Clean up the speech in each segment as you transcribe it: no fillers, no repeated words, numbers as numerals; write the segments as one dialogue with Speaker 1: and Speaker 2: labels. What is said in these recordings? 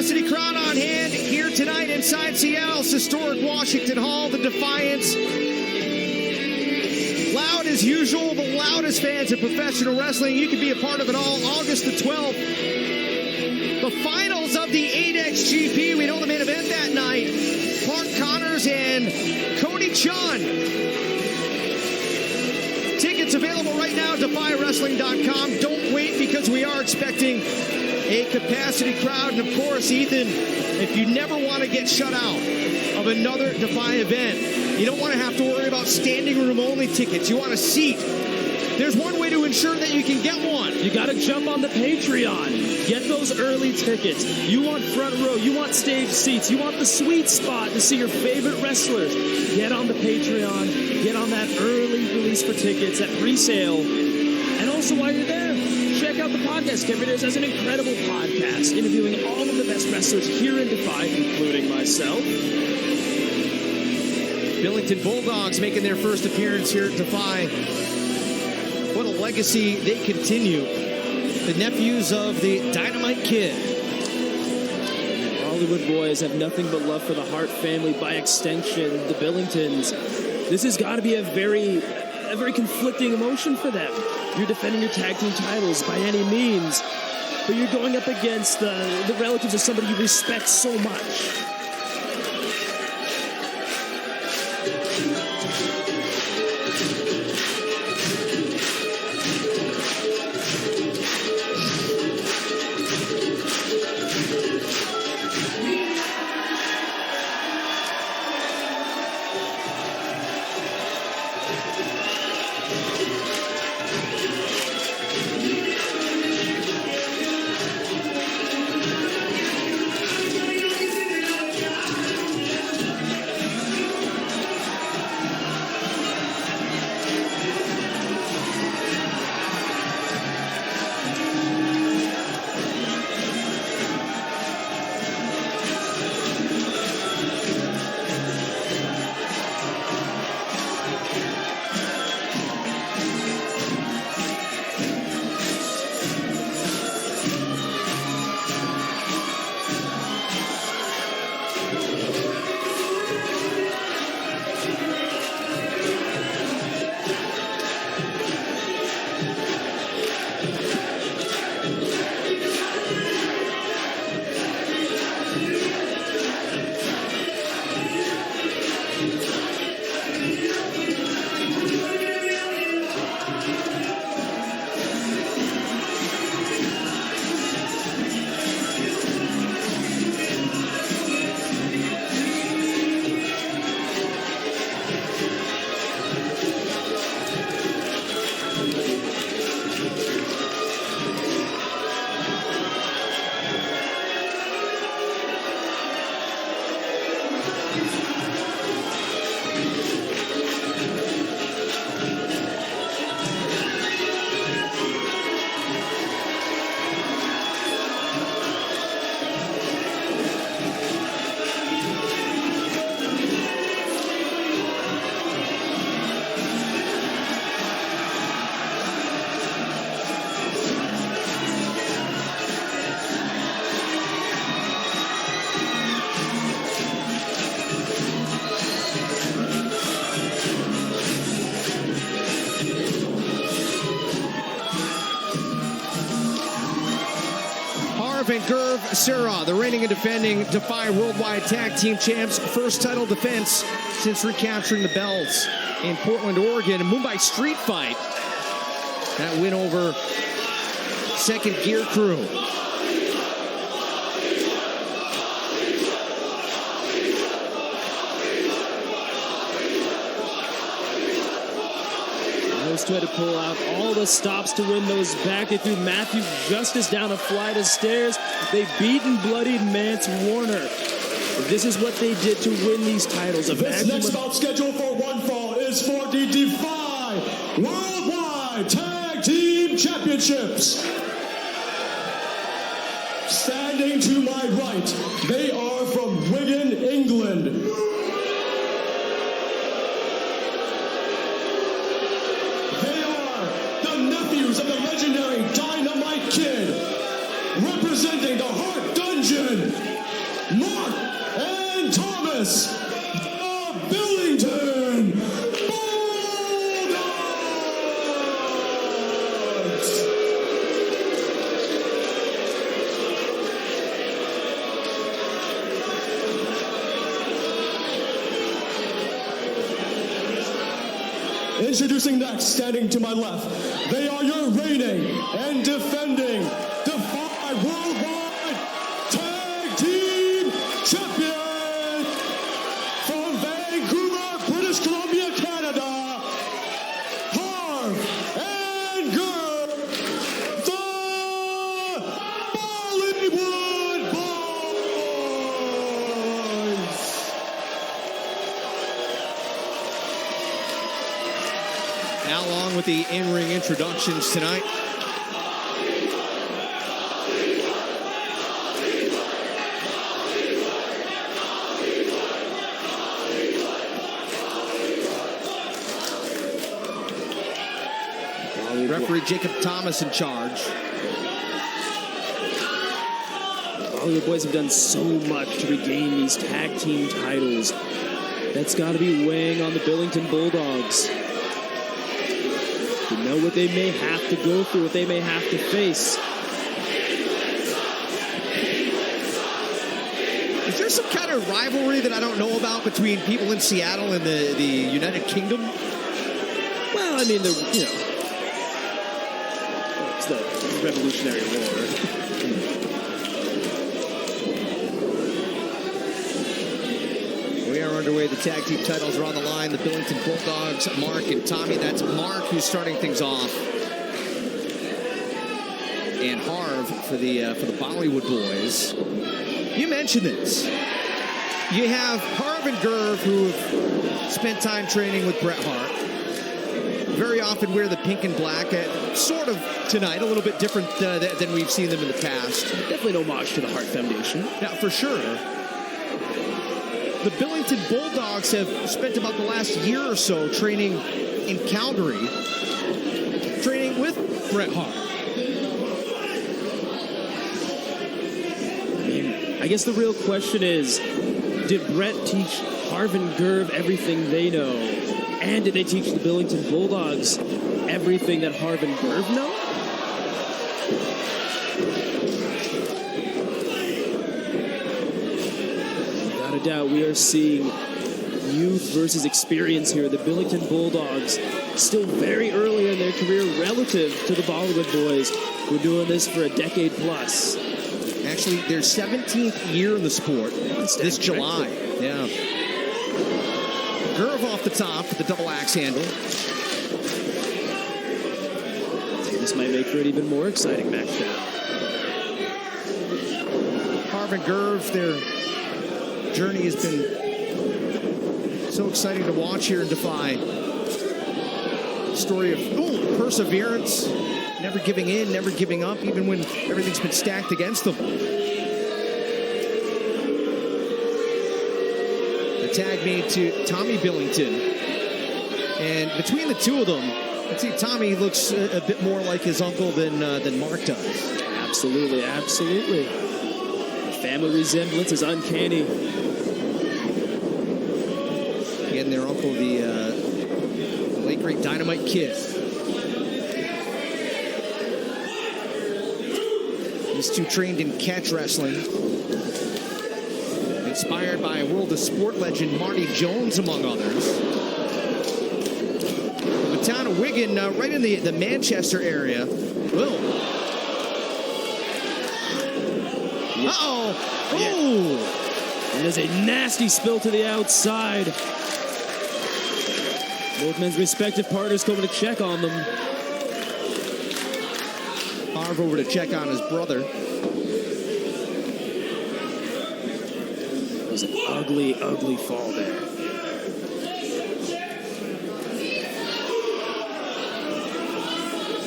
Speaker 1: capacity crowd on hand here tonight inside Seattle's historic Washington Hall. The Defiance, loud as usual, the loudest fans of professional wrestling. You can be a part of it all. August the 12th, the finals of the 8XGP. We know the main event that night, Clark Connors and Cody Chun. Tickets available right now at DefyWrestling.com. Don't wait, because we are expecting a capacity crowd. And of course, Ethan, if you never want to get shut out of another Defy event, you don't want to have to worry about standing room only tickets. You want a seat. There's one way to ensure that you can get one.
Speaker 2: You got to jump on the Patreon. Get those early tickets. You want front row. You want stage seats. You want the sweet spot to see your favorite wrestlers. Get on the Patreon. Get on that early release for tickets at pre-sale. And also, while you're there, check out the podcast. Kevin has an incredible podcast interviewing all of the best wrestlers here in Defy, including myself.
Speaker 1: Billington Bulldogs making their first appearance here at Defy. What a legacy they continue. The nephews of the Dynamite Kid.
Speaker 2: Bollywood Boyz have nothing but love for the Hart family. By extension, the Billingtons. This has got to be a very conflicting emotion for them. You're defending your tag team titles by any means, but you're going up against the relatives of somebody you respect so much.
Speaker 1: And Gurv Sarah, the reigning and defending Defy Worldwide Tag Team Champs, first title defense since recapturing the belts in Portland, Oregon. A Mumbai Street Fight. That win over Second Gear Crew.
Speaker 2: Those two had to pull out all the stops to win those back. They threw Matthew Justice down a flight of stairs. They beat and bloodied Mance Warner. This is what they did to win these titles.
Speaker 3: This next bout scheduled for one fall is for the Defy Worldwide Tag Team Championships. Standing to my right, they are from Wigan, England. Of the legendary Dynamite Kid, representing the Hart Dungeon, Introducing next, standing to my left, they are your reigning and defending Defy Worldwide Tag Team Champion from Vancouver, British Columbia, Canada, Harv and Gur, the Bollywood Boyz.
Speaker 1: Now along with the in-ring introductions tonight. Referee Jacob Thomas in charge.
Speaker 2: Bollywood Boyz have done so much to regain these tag team titles. That's got to be weighing on the Billington Bulldogs. You know what they may have to go through, what they may have to face.
Speaker 1: Is there some kind of rivalry that I don't know about between people in Seattle and the United Kingdom?
Speaker 2: Well, I mean, it's the Revolutionary War.
Speaker 1: We are underway. The tag team titles are on the line. The Billington Bulldogs, Mark and Tommy. That's Mark who's starting things off, and Harv for the Bollywood Boyz. You mentioned this. You have Harv and Gurv who have spent time training with Bret Hart. Very often wear the pink and black. Sort of tonight, a little bit different than we've seen them in the past.
Speaker 2: Definitely an homage to the Hart Foundation.
Speaker 1: Yeah, for sure. The Billington Bulldogs have spent about the last year or so training in Calgary, training with Bret Hart.
Speaker 2: I guess the real question is, did Bret teach Harv and Gurv everything they know? And did they teach the Billington Bulldogs everything that Harv and Gurv know? Without a doubt, we are seeing youth versus experience here. The Billington Bulldogs still very early in their career relative to the Bollywood Boyz, who are doing this for a decade plus.
Speaker 1: Actually, their 17th year in the sport this July. Yeah. Gurv off the top with the double axe handle.
Speaker 2: This might make for an even more exciting match now.
Speaker 1: Harv and Gurv, their journey has been so exciting to watch here in Defy. Story of perseverance, never giving in, never giving up, even when everything's been stacked against them. Tag made to Tommy Billington, and between the two of them, I see Tommy looks a bit more like his uncle than Mark does.
Speaker 2: Absolutely, absolutely. The family resemblance is uncanny.
Speaker 1: Again, their uncle, the late great Dynamite Kid. These two trained in catch wrestling. Inspired by World of Sport legend Marty Jones, among others. From the town of Wigan, right in the Manchester area. Whoa. Uh-oh. Oh.
Speaker 2: And there's a nasty spill to the outside. Both men's respective partners coming to check on them.
Speaker 1: Harv over to check on his brother.
Speaker 2: It was an ugly, ugly fall there.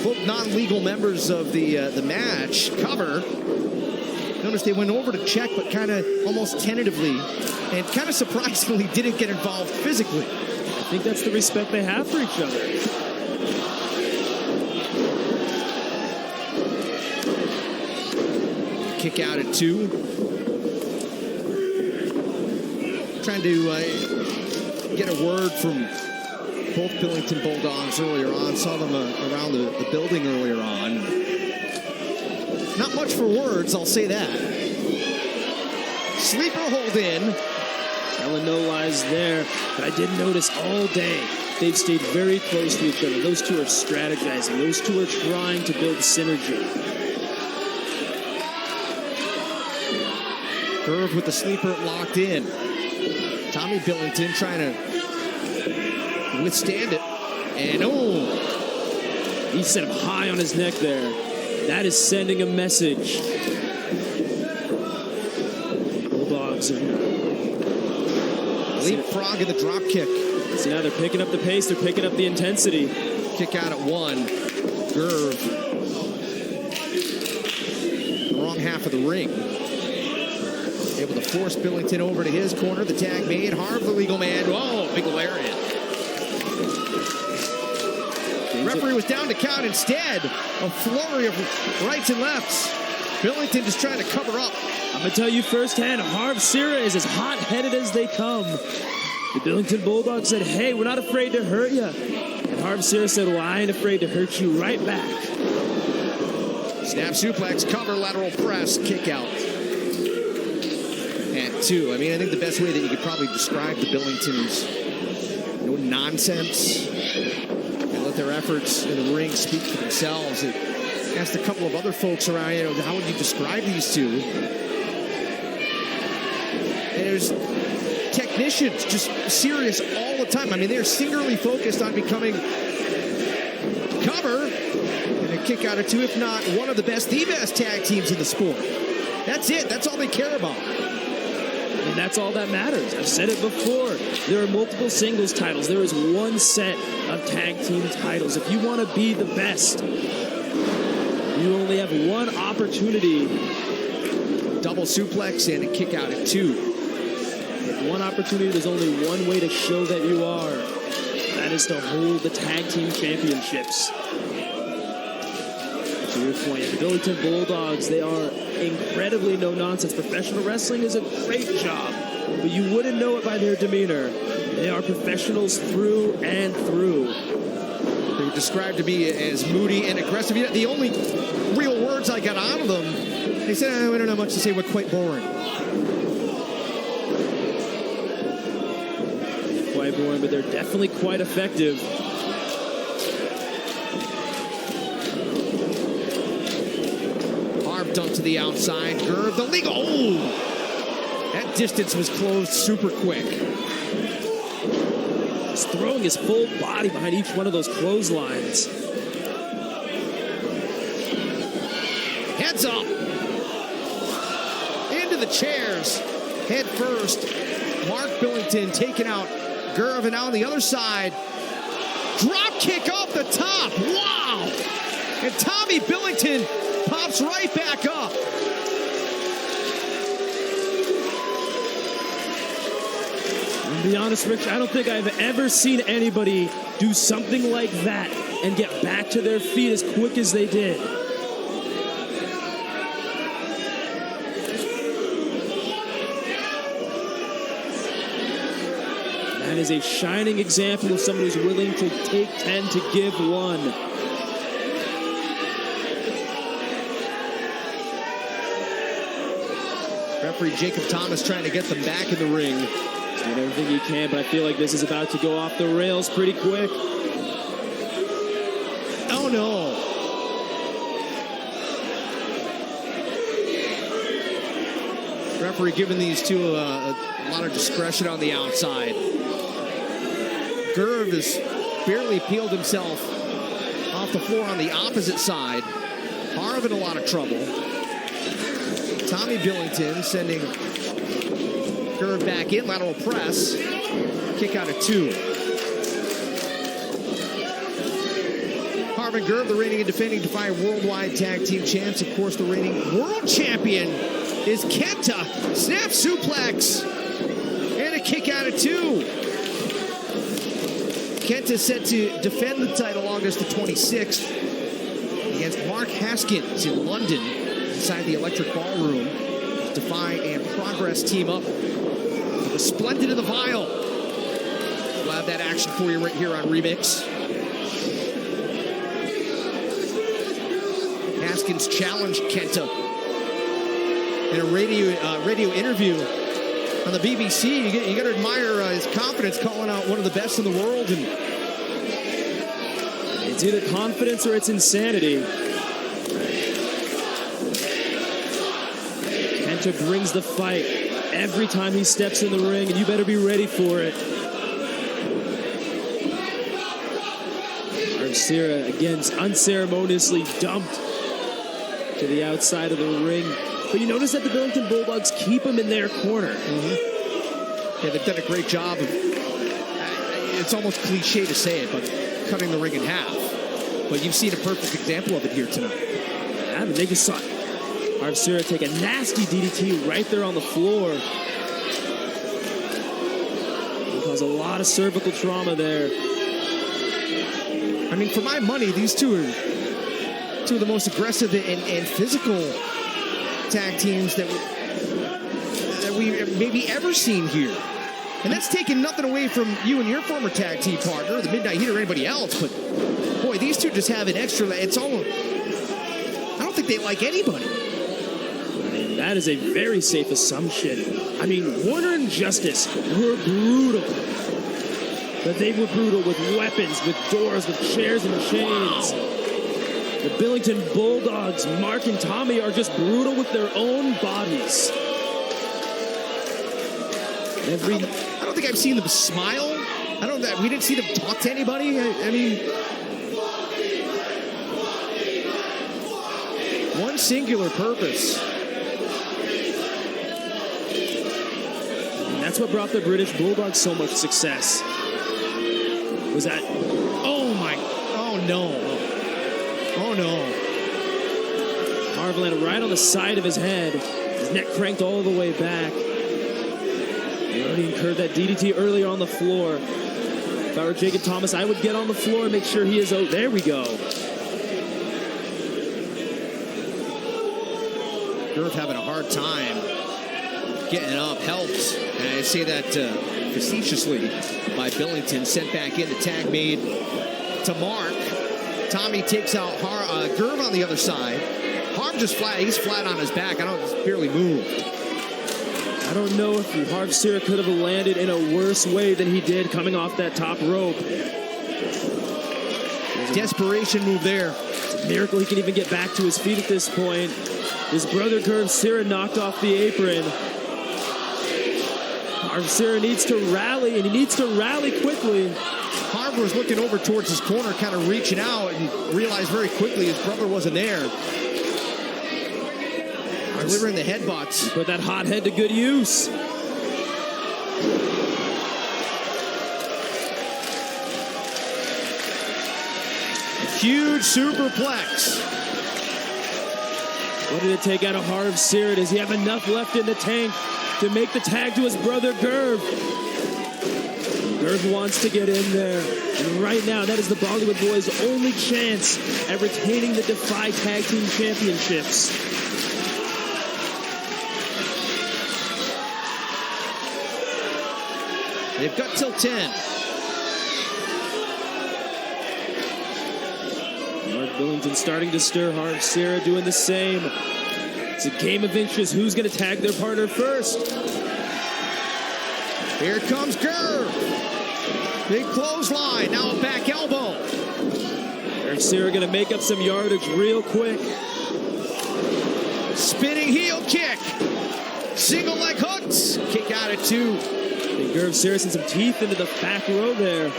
Speaker 1: Both non-legal members of the match cover. Notice they went over to check, but kind of almost tentatively and kind of surprisingly didn't get involved physically.
Speaker 2: I think that's the respect they have for each other.
Speaker 1: Kick out at 2. Trying to get a word from both Billington Bulldogs earlier on. Saw them around the building earlier on. Not much for words, I'll say that. Sleeper hold in.
Speaker 2: Telling no lies there, but I did notice all day they've stayed very close to each other. Those two are strategizing. Those two are trying to build synergy.
Speaker 1: Curve with the sleeper locked in. Tommy Billington trying to withstand it. And
Speaker 2: he set him high on his neck there. That is sending a message. Bulldogs are
Speaker 1: leapfrog in the drop kick.
Speaker 2: So now they're picking up the pace. They're picking up the intensity.
Speaker 1: Kick out at one. Gerv. The wrong half of the ring. Able to force Billington over to his corner. The tag made. Harv, the legal man. Whoa, big lariat. Referee was down to count instead. A flurry of rights and lefts. Billington just trying to cover up.
Speaker 2: I'm going to tell you firsthand, Harv Sira is as hot-headed as they come. The Billington Bulldogs said, hey, we're not afraid to hurt you. And Harv Sira said, well, I ain't afraid to hurt you right back.
Speaker 1: Snap suplex, cover, lateral press, kick out. At two. I mean, I think the best way that you could probably describe the Billingtons, no nonsense. They let their efforts in the ring speak for themselves. It asked a couple of other folks around, how would you describe these two? And there's technicians just serious all the time. I mean, they're singularly focused on becoming cover and a kick out of two, if not one of the best tag teams in the sport. That's it. That's all they care about.
Speaker 2: And that's all that matters. I've said it before. There are multiple singles titles. There is one set of tag team titles. If you want to be the best, you only have one opportunity.
Speaker 1: Double suplex and a kick out at two.
Speaker 2: With one opportunity, there's only one way to show that you are. That is to hold the tag team championships. To your point, the Billington Bulldogs, they are incredibly no-nonsense. Professional wrestling is a great job, but you wouldn't know it by their demeanor. They are professionals through and through.
Speaker 1: They were described to be as moody and aggressive. The only real words I got out of them, they said, we don't have much to say, we're quite boring.
Speaker 2: Quite boring, but they're definitely quite effective.
Speaker 1: Dunk to the outside. Gerv, the legal. Oh! That distance was closed super quick.
Speaker 2: He's throwing his full body behind each one of those clotheslines.
Speaker 1: Heads up. Into the chairs. Head first. Mark Billington taking out Gerv, and now on the other side. Drop kick off the top. Wow! And Tommy Billington pops right back up.
Speaker 2: To be honest, Rich, I don't think I've ever seen anybody do something like that and get back to their feet as quick as they did. That is a shining example of someone who's willing to take 10 to give 1.
Speaker 1: Referee Jacob Thomas trying to get them back in the ring.
Speaker 2: He's doing everything he can, but I feel like this is about to go off the rails pretty quick.
Speaker 1: Oh, no. Referee giving these two a lot of discretion on the outside. Gerv has barely peeled himself off the floor on the opposite side. Harv in a lot of trouble. Tommy Billington sending Gerv back in, lateral press, kick out at 2. Harv and Gerv, the reigning and defending Defy Worldwide Tag Team Champs. Of course, the reigning world champion is Kenta. Snap suplex and a kick out at 2. Kenta set to defend the title August the 26th against Mark Haskins in London. Inside the Electric Ballroom, Defy and Progress team up. The Splendid in the Vial. We'll have that action for you right here on Remix. Haskins challenged Kenta in a radio interview on the BBC. You got to admire his confidence, calling out one of the best in the world and
Speaker 2: It's either confidence or it's insanity. Kenta brings the fight every time he steps in the ring, and you better be ready for it. Arcera, again, unceremoniously dumped to the outside of the ring. But you notice that the Billington Bulldogs keep him in their corner.
Speaker 1: Yeah, they've done a great job of, it's almost cliche to say it, but cutting the ring in half. But you've seen a perfect example of it here tonight.
Speaker 2: Yeah, but they just saw Arcera take a nasty DDT right there on the floor. It caused a lot of cervical trauma there.
Speaker 1: I mean, for my money, these two are two of the most aggressive and physical tag teams that we maybe ever seen here. And that's taking nothing away from you and your former tag team partner, the Midnight Heat, or anybody else. But, boy, these two just have an extra... It's almost... I don't think they like anybody.
Speaker 2: That is a very safe assumption. I mean, Warner and Justice were brutal. But they were brutal with weapons, with doors, with chairs and chains. The Billington Bulldogs, Mark and Tommy, are just brutal with their own bodies.
Speaker 1: I don't think I've seen them smile. We didn't see them talk to anybody. I mean, one singular purpose.
Speaker 2: And that's what brought the British Bulldogs so much success. Was that? Oh no. Harv landed right on the side of his head. His neck cranked all the way back. He already incurred that DDT earlier on the floor. If I were Jacob Thomas, I would get on the floor and make sure he is... Oh, there we go.
Speaker 1: Gerv having a hard time getting up helps. And I say that facetiously by Billington. Sent back in. The tag made to Mark. Tommy takes out Gerv on the other side. Harv just flat. He's flat on his back. He's barely moved.
Speaker 2: I don't know if Arcera could have landed in a worse way than he did coming off that top rope.
Speaker 1: Desperation move there.
Speaker 2: It's a miracle he can even get back to his feet at this point. His brother Arcera knocked off the apron. Arcera needs to rally, and he needs to rally quickly.
Speaker 1: Harv was looking over towards his corner, kind of reaching out, and realized very quickly his brother wasn't there. Delivering the headbutts.
Speaker 2: Put that hot head to good use.
Speaker 1: Huge superplex.
Speaker 2: What did it take out of Arcera? Does he have enough left in the tank to make the tag to his brother Gerv? Gerv wants to get in there. And right now, that is the Bollywood Boyz' only chance at retaining the Defy Tag Team Championships.
Speaker 1: They've got till 10.
Speaker 2: Mark Billington starting to stir. Arcera doing the same. It's a game of inches. Who's going to tag their partner first?
Speaker 1: Here comes Gerv. Big clothesline. Now a back elbow.
Speaker 2: Arcera going to make up some yardage real quick.
Speaker 1: Spinning heel kick. Single leg hooks. Kick out at 2.
Speaker 2: Big Gerv Saracen some teeth into the back row there.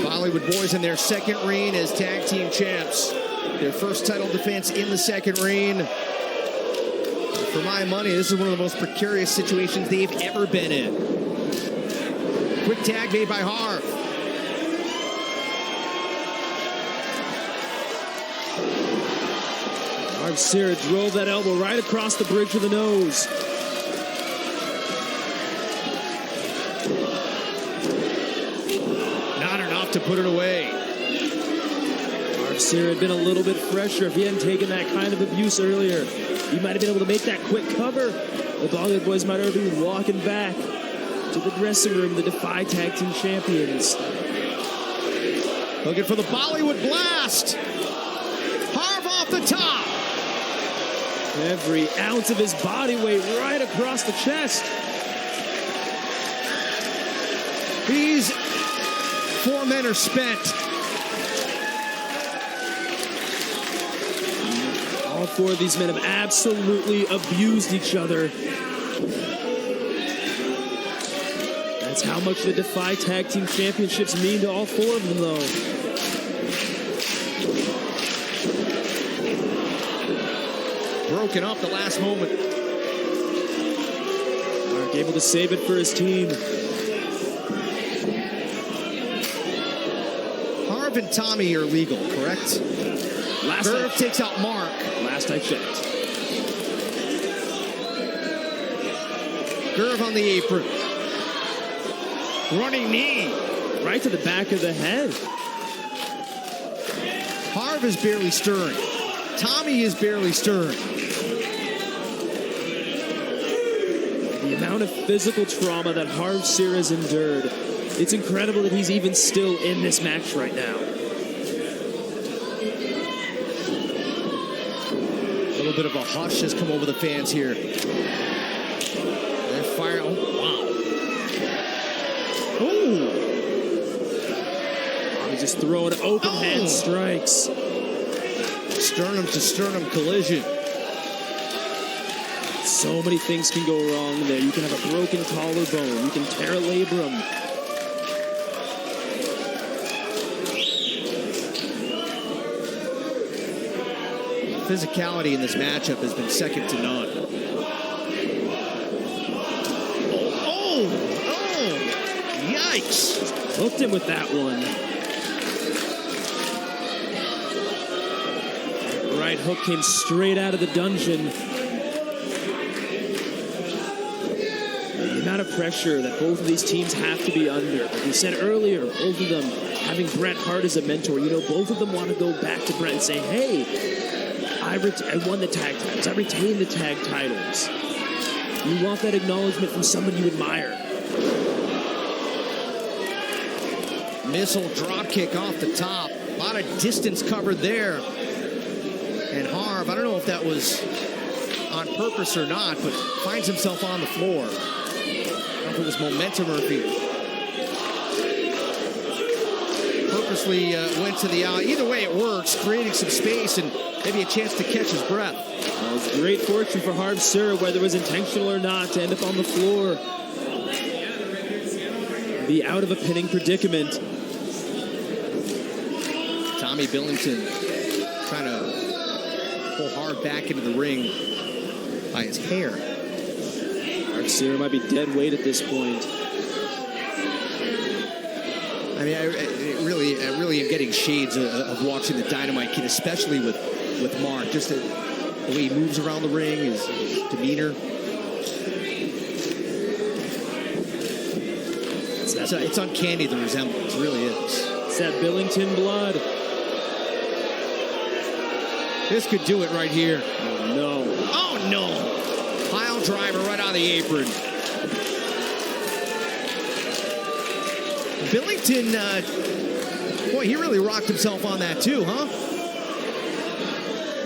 Speaker 1: Bollywood Boyz in their second reign as tag team champs. Their first title defense in the second reign. For my money, this is one of the most precarious situations they've ever been in. Quick tag made by Harv.
Speaker 2: Arcera drove that elbow right across the bridge of the nose.
Speaker 1: Not enough to put it away.
Speaker 2: Arcera had been a little bit fresher. If he hadn't taken that kind of abuse earlier, he might have been able to make that quick cover. The Bollywood Boyz might have been walking back to the dressing room, the Defy Tag Team Champions.
Speaker 1: Looking for the Bollywood Blast. Harv off the top.
Speaker 2: Every ounce of his body weight right across the chest.
Speaker 1: He's 4 men are spent.
Speaker 2: All 4 of these men have absolutely abused each other. That's how much the Defy Tag Team Championships mean to all 4 of them, though.
Speaker 1: Broken up the last moment.
Speaker 2: Mark able to save it for his team.
Speaker 1: Harv and Tommy are legal, correct? Gerv takes out Mark.
Speaker 2: Last I checked.
Speaker 1: Gerv on the apron. Running knee.
Speaker 2: Right to the back of the head.
Speaker 1: Harv is barely stirring. Tommy is barely stirring.
Speaker 2: The amount of physical trauma that Harv Sira has endured, it's incredible that he's even still in this match right now.
Speaker 1: A little bit of a hush has come over the fans here. They're firing. Oh, wow. Oh!
Speaker 2: He's just throwing open hand strikes.
Speaker 1: Sternum to sternum collision.
Speaker 2: So many things can go wrong there. You can have a broken collarbone. You can tear a labrum.
Speaker 1: Physicality in this matchup has been second to none. Oh! Yikes!
Speaker 2: Hooked him with that one. Right hook came straight out of the dungeon. The amount of pressure that both of these teams have to be under. Like we said earlier, both of them having Bret Hart as a mentor. You know, both of them want to go back to Bret and say, hey, I won the tag titles. I retained the tag titles. You want that acknowledgement from someone you admire.
Speaker 1: Missile drop kick off the top. A lot of distance covered there. And Harv, I don't know if that was on purpose or not, but finds himself on the floor. I don't know if it was momentum or if he purposely went to the out. Either way, it works, creating some space and maybe a chance to catch his breath.
Speaker 2: Well, it was great fortune for Harv Sira, whether it was intentional or not, to end up on the floor. Be out of a pinning predicament.
Speaker 1: Tommy Billington trying to pull Harv back into the ring by his hair.
Speaker 2: Harv Sira might be dead weight at this point.
Speaker 1: I mean, I really am getting shades of watching the Dynamite Kid, especially with Mark. Just the way he moves around the ring, his demeanor. It's uncanny, the resemblance. It really is.
Speaker 2: It's that Billington blood.
Speaker 1: This could do it right here.
Speaker 2: Oh, no.
Speaker 1: Oh, no. Pile driver right on the apron. Billington, boy, he really rocked himself on that too, huh?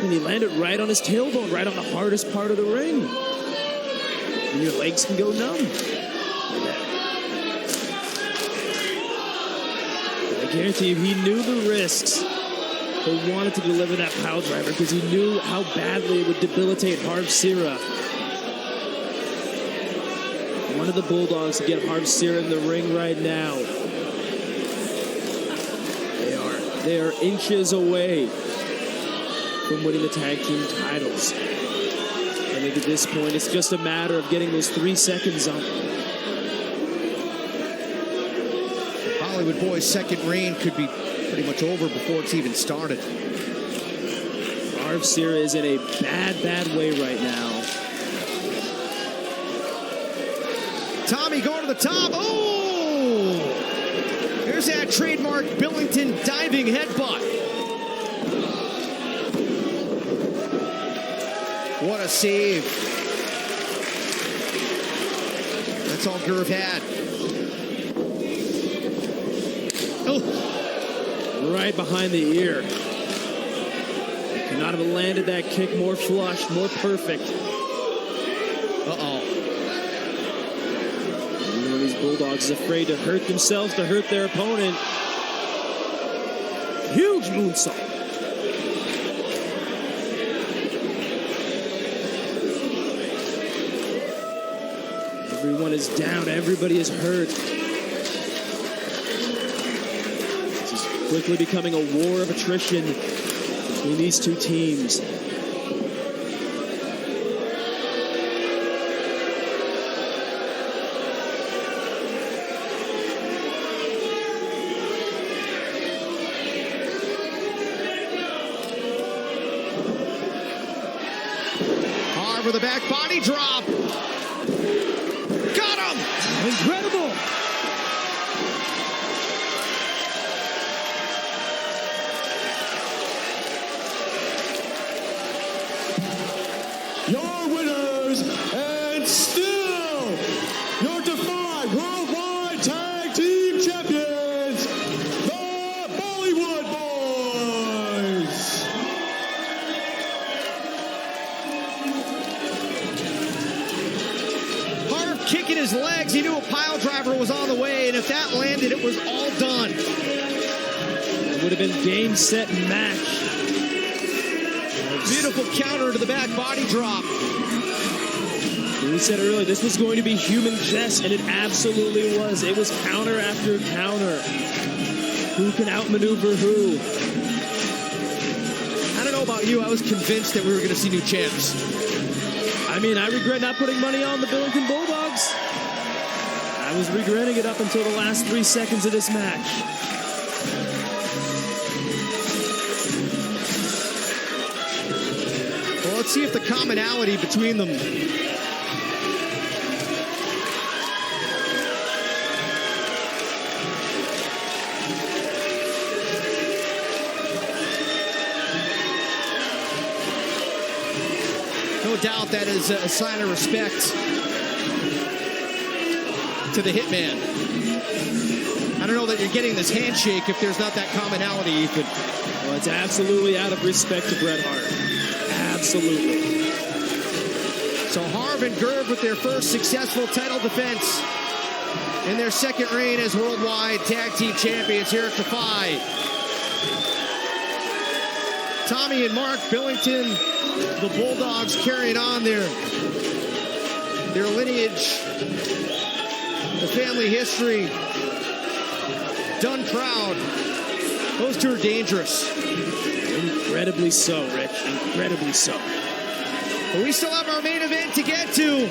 Speaker 2: And he landed right on his tailbone, right on the hardest part of the ring. And your legs can go numb. I guarantee you, he knew the risks, but wanted to deliver that pile driver because he knew how badly it would debilitate Harv Sira. One of the Bulldogs to get Harv Sira in the ring right now. They are inches away from winning the tag team titles. I think at this point, it's just a matter of getting those 3 seconds up.
Speaker 1: Bollywood Boyz' second reign could be pretty much over before it's even started.
Speaker 2: Harv Sira is in a bad way right now.
Speaker 1: Tommy going to the top. Oh! There's that trademark Billington diving headbutt. What a save. That's all Gerv had.
Speaker 2: Oh! Right behind the ear. Could not have landed that kick more flush, more perfect.
Speaker 1: Uh-oh.
Speaker 2: One of these Bulldogs is afraid to hurt themselves, to hurt their opponent. Huge moonsault. Everyone is down. Everybody is hurt. This is quickly becoming a war of attrition between these two teams.
Speaker 1: With a back body drop. Got him!
Speaker 2: Incredible!
Speaker 3: Your winners, and still your Defy Worldwide Tag Team Champions, the Bollywood Boyz.
Speaker 1: Kicking his legs, he knew a pile driver was on the way, and if that landed, it was all done.
Speaker 2: It would have been game, set, and match.
Speaker 1: Beautiful counter to the back body drop.
Speaker 2: We said earlier, this was going to be human chess, and it absolutely was. It was counter after counter. Who can outmaneuver who?
Speaker 1: I don't know about you, I was convinced that we were going to see new champs.
Speaker 2: I mean, I regret not putting money on the Billington Bulldogs. I was regretting it up until the last 3 seconds of this match.
Speaker 1: Well, let's see if the commonality between them. No doubt that is a sign of respect to the Hitman. I don't know that you're getting this handshake if there's not that commonality, Ethan.
Speaker 2: Well, it's absolutely out of respect to Bret Hart. Absolutely.
Speaker 1: So Harv and Gerb with their first successful title defense in their second reign as Worldwide Tag Team Champions here at Defy. Tommy and Mark Billington, the Bulldogs, carrying on their lineage, the family history, done proud. Those two are dangerous.
Speaker 2: Incredibly so, Rich. Incredibly so.
Speaker 1: But we still have our main event to get to.